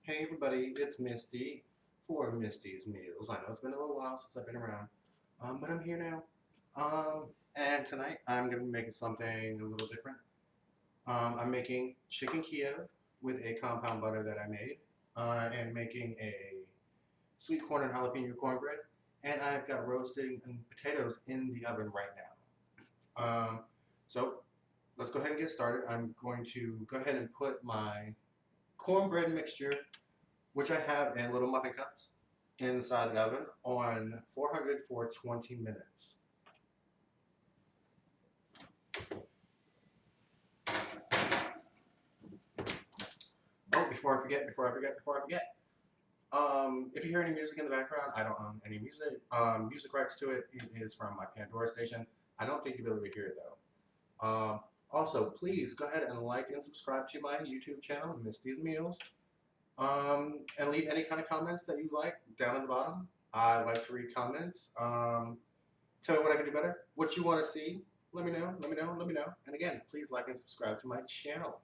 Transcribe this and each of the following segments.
Hey everybody, it's Misty for Misty's Meals. I know it's been a little while since I've been around, but I'm here now. And tonight I'm going to be making something a little different. I'm making chicken Kiev with a compound butter that I made, and making a sweet corn and jalapeno cornbread, and I've got roasting and potatoes in the oven right now. So let's go ahead and get started. I'm going to go ahead and put my cornbread mixture, which I have in little muffin cups, inside the oven on 400 for 20 minutes. Oh, before I forget. If you hear any music in the background, I don't own any music. Music rights to it. It is from my Pandora station. I don't think you'll be able to hear it though. Also, please go ahead and like and subscribe to my YouTube channel, Misty's Meals. And leave any kind of comments that you like down at the bottom. I like to read comments. Tell me what I can do better. What you want to see. Let me know. Let me know. Let me know. And again, please like and subscribe to my channel.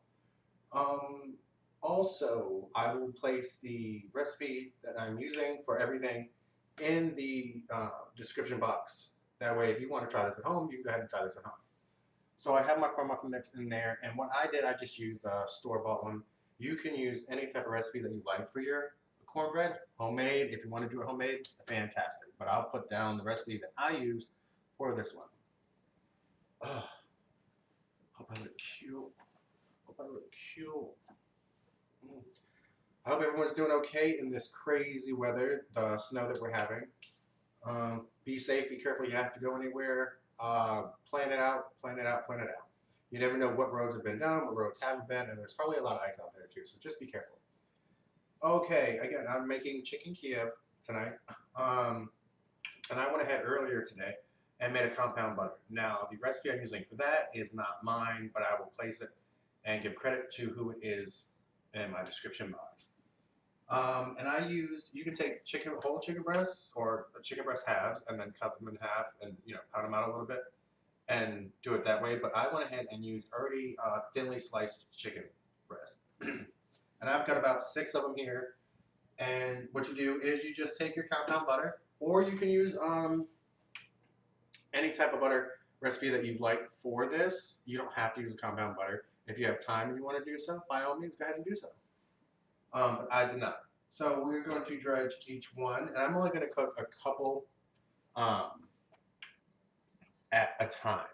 Um, Also, I will place the recipe that I'm using for everything in the description box. That way, if you want to try this at home, you can go ahead and try this at home. So I have my corn muffin mix in there, and what I did, I just used a store-bought one. You can use any type of recipe that you like for your cornbread, homemade. If you want to do it homemade, fantastic. But I'll put down the recipe that I used for this one. Ugh, hope I look cute. Hope I look cute. Mm. I hope everyone's doing okay in this crazy weather, the snow that we're having. Be safe, be careful. You have to go anywhere. Plan it out, plan it out, plan it out. You never know what roads have been done, what roads haven't been, and there's probably a lot of ice out there too, so just be careful. Okay, again, I'm making chicken Kiev tonight. Um, and I went ahead earlier today and made a compound butter. Now, the recipe I'm using for that is not mine, but I will place it and give credit to who it is in my description box. And I used, you can take whole chicken breasts or chicken breast halves and then cut them in half and, cut them out a little bit and do it that way. But I went ahead and used already thinly sliced chicken breast. And I've got about 6 of them here. And what you do is you just take your compound butter, or you can use any type of butter recipe that you'd like for this. You don't have to use compound butter. If you have time and you want to do so, by all means, go ahead and do so. But I did not. So we're going to dredge each one, and I'm only going to cook a couple um, at a time.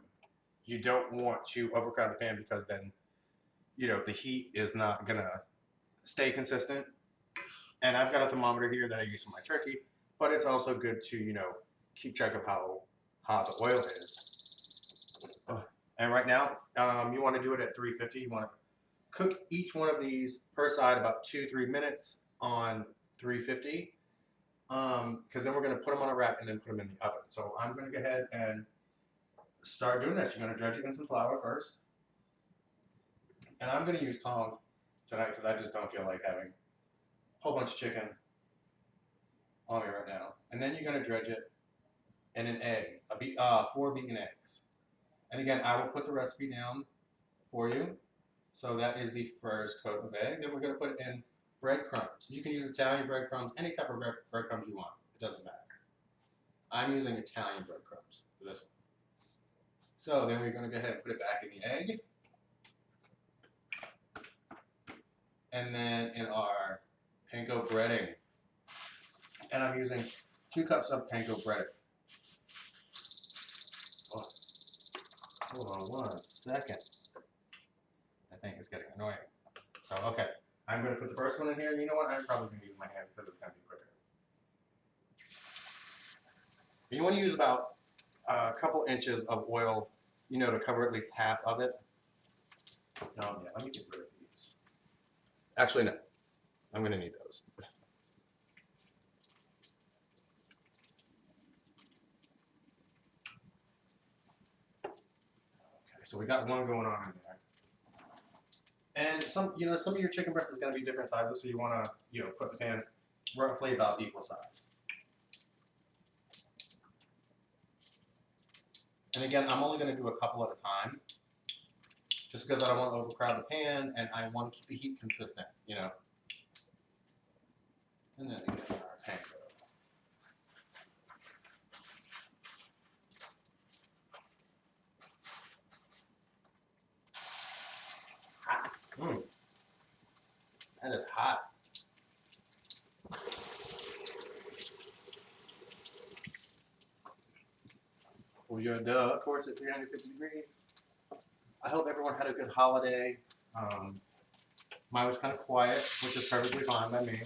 You don't want to overcrowd the pan because then, the heat is not going to stay consistent. And I've got a thermometer here that I use for my turkey, but it's also good to, keep track of how hot the oil is. And right now, you want to do it at 350. You want to cook each one of these per side about 2-3 minutes on 350. Because then we're going to put them on a rack and then put them in the oven. So I'm going to go ahead and start doing this. You're going to dredge it in some flour first. And I'm going to use tongs tonight because I just don't feel like having a whole bunch of chicken on me right now. And then you're going to dredge it in an egg, 4 beaten eggs. And again, I will put the recipe down for you. So that is the first coat of egg. Then we're going to put in breadcrumbs. You can use Italian breadcrumbs, any type of breadcrumbs you want. It doesn't matter. I'm using Italian breadcrumbs for this one. So then we're going to go ahead and put it back in the egg. And then in our panko breading. And I'm using 2 cups of panko breading. Oh, hold on 1 second. I think it's getting annoying. So, okay. I'm going to put the first one in here. You know what? I'm probably going to use my hands because it's going to be quicker. You want to use about a couple inches of oil, to cover at least half of it. Oh, yeah. Let me get rid of these. Actually, no. I'm going to need those. Okay, so we got one going on in there. And some of your chicken breast is going to be different sizes, so you want to, put the pan roughly about equal size. And again, I'm only going to do a couple at a time, just because I don't want to overcrowd the pan, and I want to keep the heat consistent, And then again, our panko. Hot. That is hot. Well, you're of course, at 350 degrees. I hope everyone had a good holiday. Mine was kind of quiet, which is perfectly fine by me.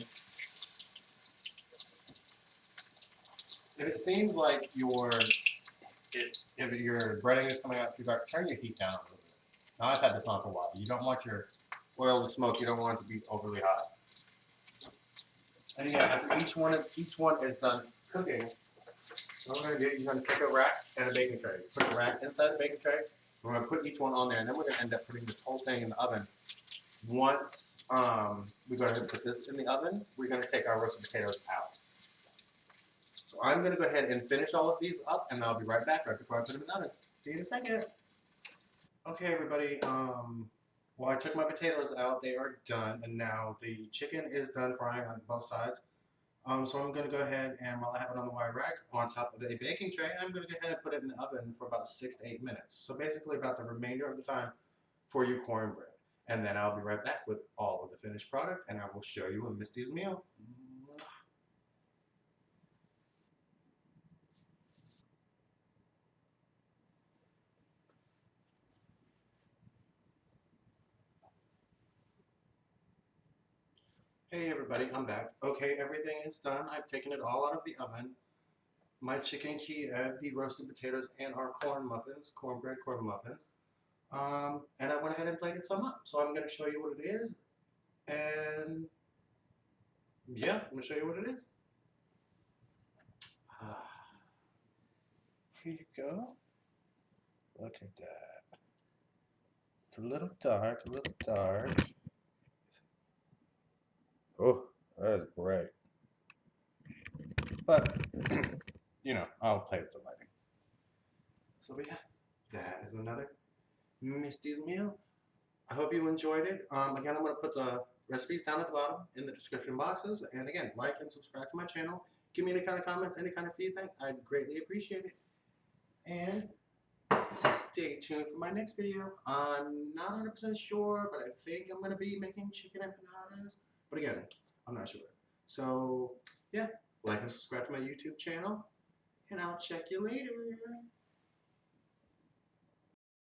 If it seems like if your breading is coming out too dark, turn your heat down a little bit. Now I've had this on for a while. You don't want your oil to smoke. You don't want it to be overly hot. And again, after each one is done cooking, what we're gonna do, you're gonna take a rack and a baking tray. Put the rack inside the baking tray. We're gonna put each one on there, and then we're gonna end up putting this whole thing in the oven. Once we're gonna put this in the oven, we're gonna take our roasted potatoes out. So I'm gonna go ahead and finish all of these up, and I'll be right back right before I put them in the oven. See you in a second. Okay, everybody. Well, I took my potatoes out. They are done, and now the chicken is done frying on both sides. So I'm gonna go ahead and while I have it on the wire rack on top of a baking tray, I'm gonna go ahead and put it in the oven for about 6 to 8 minutes. So basically about the remainder of the time for your cornbread. And then I'll be right back with all of the finished product, and I will show you a Misty's meal. Hey everybody, I'm back. Okay, everything is done. I've taken it all out of the oven. My chicken Kiev, the roasted potatoes, and our cornbread corn muffins. And I went ahead and plated some up. So I'm going to show you what it is. And yeah, I'm going to show you what it is. Here you go. Look at that. It's a little dark, a little dark. Oh, that is great. But, you know, I'll play with the lighting. So, yeah, that is another Misty's meal. I hope you enjoyed it. Again, I'm going to put the recipes down at the bottom in the description boxes. And again, like and subscribe to my channel. Give me any kind of comments, any kind of feedback. I'd greatly appreciate it. And stay tuned for my next video. I'm not 100% sure, but I think I'm going to be making chicken empanadas. But again, I'm not sure. So, yeah, like and subscribe to my YouTube channel. And I'll check you later.